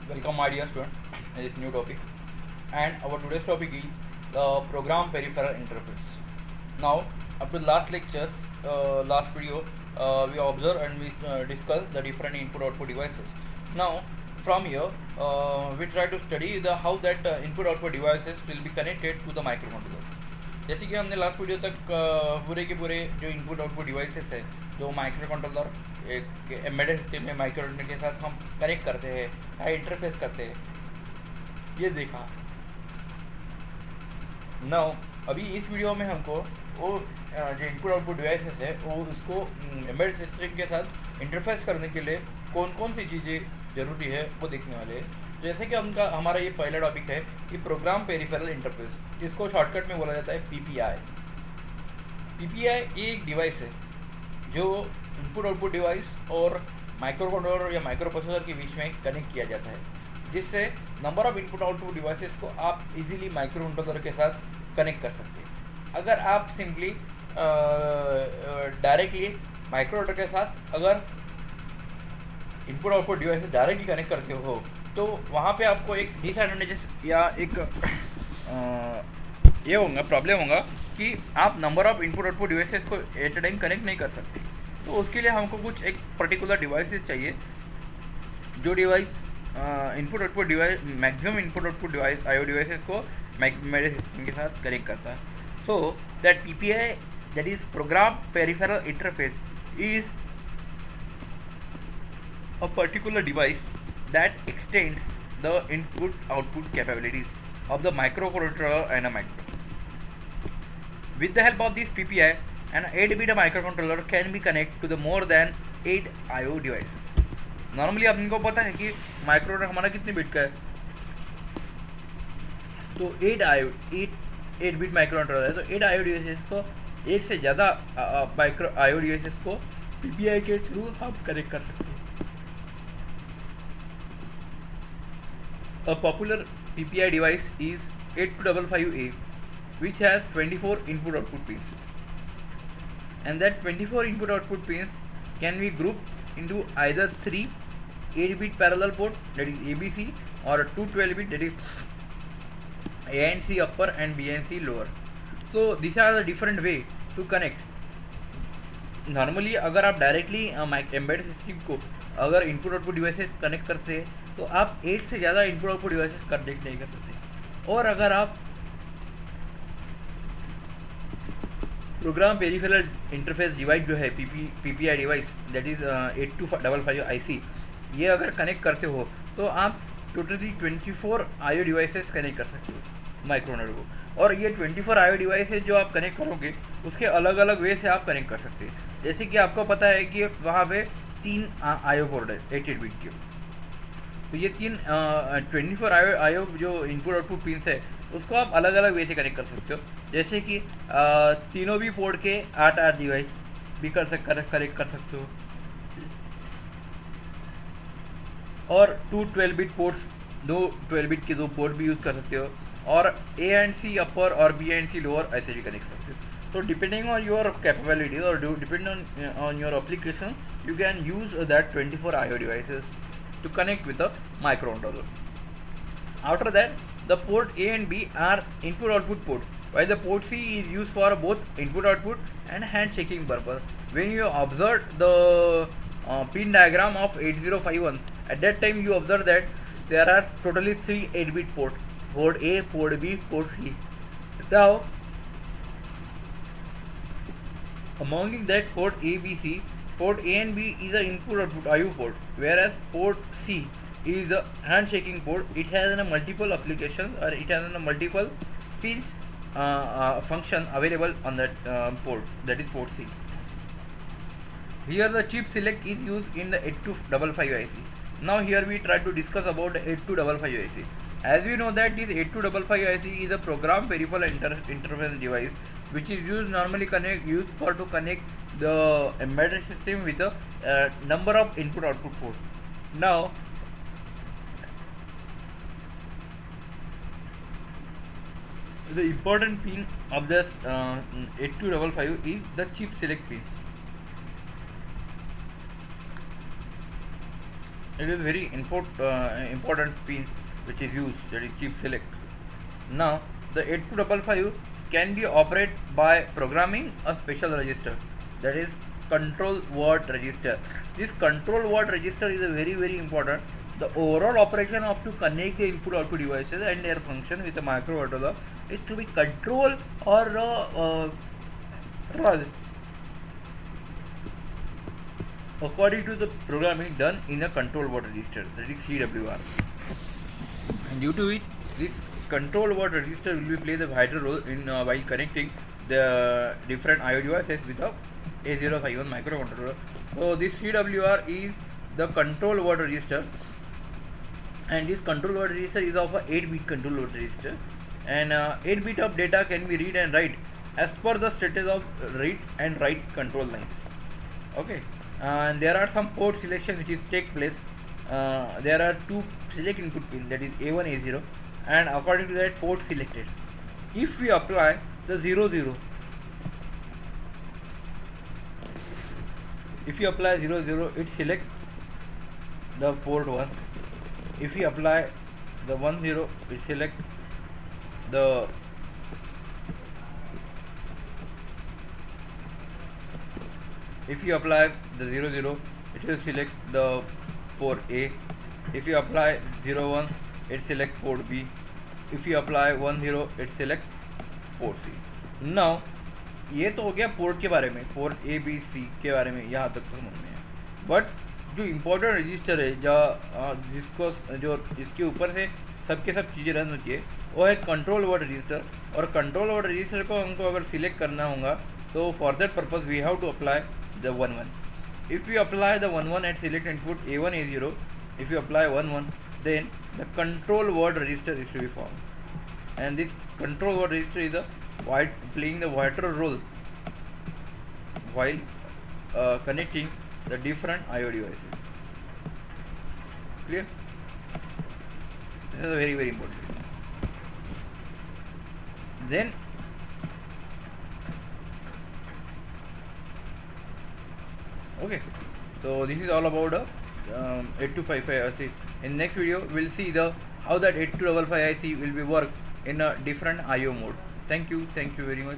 Welcome my dear student in this new topic, and our today's topic is program peripheral interface. Now up to last lectures, last video, we observe and we discuss the different input output devices. Now from here we try to study the how that input output devices will be connected to the microcontroller. जैसे कि हमने last video तक पूरे के पूरे जो input output devices है जो माइक्रो कंट्रोलर एक एम्बेडेड सिस्टम में माइक्रो कंट्रोलर के साथ हम कनेक्ट करते हैं या इंटरफेस करते हैं ये देखा। नाउ अभी इस वीडियो में हमको वो जो इनपुट आउटपुट डिवाइसेस है वो उसको एम्बेडेड सिस्टम के साथ इंटरफेस करने के लिए कौन कौन सी चीज़ें ज़रूरी है वो देखने वाले हैं। जैसे कि हमारा ये पहला टॉपिक है कि प्रोग्राम पेरिफेरल इंटरफेस, इसको शॉर्टकट में बोला जाता है पीपीआई। पीपीआई ये एक डिवाइस है जो इनपुट आउटपुट डिवाइस और माइक्रो कंट्रोलर या माइक्रो प्रोसेसर के बीच में कनेक्ट किया जाता है, जिससे number of input output devices को आप इजीली माइक्रो कंट्रोलर के साथ कनेक्ट कर सकते हैं। अगर आप सिंपली डायरेक्टली माइक्रो कंट्रोलर के साथ अगर input output device directly connect करते हो तो वहाँ पे आपको एक डिसएडवांटेजेस या एक ये होगा प्रॉब्लम होगा कि आप number of input output devices को एट ए टाइम कनेक्ट नहीं कर सकते। तो उसके लिए हमको कुछ एक पर्टिकुलर डिवाइसेस चाहिए जो device input output device maximum input output device IO devices को मेरे सिस्टम के साथ कनेक्ट करता है। So that PPI that is program peripheral interface is a particular device that extends the input-output capabilities of the microcontroller and a micro. With the help of this PPI, an 8-bit microcontroller can be connected to the more than 8 I/O devices. Normally आपको पता है कि माइक्रोcontroller हमारा कितने bit का है, तो 8 bit माइक्रोcontroller है, तो 8 I/O डिवाइसेस को एक से ज़्यादा माइक्रो I/O डिवाइसेस को PPI के थ्रू हम कनेक्ट कर सकते हैं। A popular PPI device is 8255A, which has 24 input-output pins, and that 24 input-output pins can be grouped into either 3 8-bit parallel port, that is ABC, or 2 12-bit, that is A and C upper and B and C lower. So these are the different way to connect. Normally अगर आप directly embedded system को अगर input output devices connect करते हैं तो आप 8 से ज़्यादा इनपुट आउटपुट डिवाइसेस कनेक्ट नहीं कर सकते। और अगर आप प्रोग्राम पेरिफेरल इंटरफेस डिवाइस जो है PPI device that is 8255 IC ये अगर कनेक्ट करते हो तो आप टोटली 24 आईओ डिवाइसेस कनेक्ट कर सकते हो माइक्रोनेट को। और ये 24 आईओ डिवाइसेस जो आप कनेक्ट करोगे उसके अलग अलग वे से आप कनेक्ट कर सकते हैं। जैसे कि आपको पता है कि वहाँ पे 3 आईओ पोर्ट है 8 बिट के, तो ये 3 24 आईओ जो इनपुट आउटपुट पिन्स है उसको आप अलग अलग वे से कनेक्ट कर सकते हो। जैसे कि तीनों भी पोर्ट के 8 डिवाइस भी कनेक्ट कर सकते हो, और 2 12 बिट पोर्ट्स 12 बिट के 2 पोर्ट भी यूज़ कर सकते हो, और A and C अपर और B and C लोअर ऐसे भी कनेक्ट सकते हो। तो डिपेंडिंग ऑन योर कैपेबिलिटी और depending on your application you can use that 24 I/O devices to connect with the microcontroller. After that, the port A and B are input-output port, while the port C is used for both input-output and handshaking purpose. When you observe the pin diagram of 8051, at that time you observe that there are totally 3 8-bit ports: port A, port B, port C. Now, among that port A, B, C, port A and B is an input-output I/O port, whereas port C is a handshaking port. It has multiple applications, or it has multiple pins function available on that port, that is port C. Here the chip select is used in the 8255 IC. Now here we try to discuss about the 8255 IC. As we know that this 8255 IC is a program peripheral interface device which is used normally to connect the embedded system with a number of input output ports. Now the important pin of this 8255 is the chip select pin. it is very important pin which is used, that is chip select. Now the 8255 can be operated by programming a special register, that is control word register. This control word register is a very important. The overall operation of to connect the input output devices and their function with a microcontroller is to be control or run according to the programming done in a control word register, that is CWR, and due to which this control word register will be play the vital role in while connecting the different IO devices with a A051 microcontroller. So this CWR is the control word register, and this control word register is of a 8-bit control word register, and 8-bit of data can be read and write as per the status of read and write control lines. Okay, and there are some port selection which is take place. There are two select input pin, that is A1 A0, and according to that port selected, if we apply the 00, if you apply 00, it select the port 1. If you apply the 10, it select the if you apply the 00, it will select the port A. If you apply 01, it select port B. If you apply 10, it select port C. Now ये तो हो गया port के बारे में, port A B C के बारे में, यहाँ तक तो समझ में है. बट जो इम्पोर्टेंट रजिस्टर है जिसको जो जिसके ऊपर से सबके सब चीज़ें रन होती है, वो है कंट्रोल वर्ड रजिस्टर. और कंट्रोल वर्ड रजिस्टर को हमको अगर सिलेक्ट करना होगा तो for that purpose we have to apply the 11. If you apply the 11 and select input A1 A0, if you apply 11, then the control word register is to be formed, and this control word register is playing the vital role while connecting the different IO devices. Clear? This is a very important thing. Then okay, so this is all about 8255 IC. In next video we'll see the how that 8255 IC will be work in a different IO mode. Thank you very much.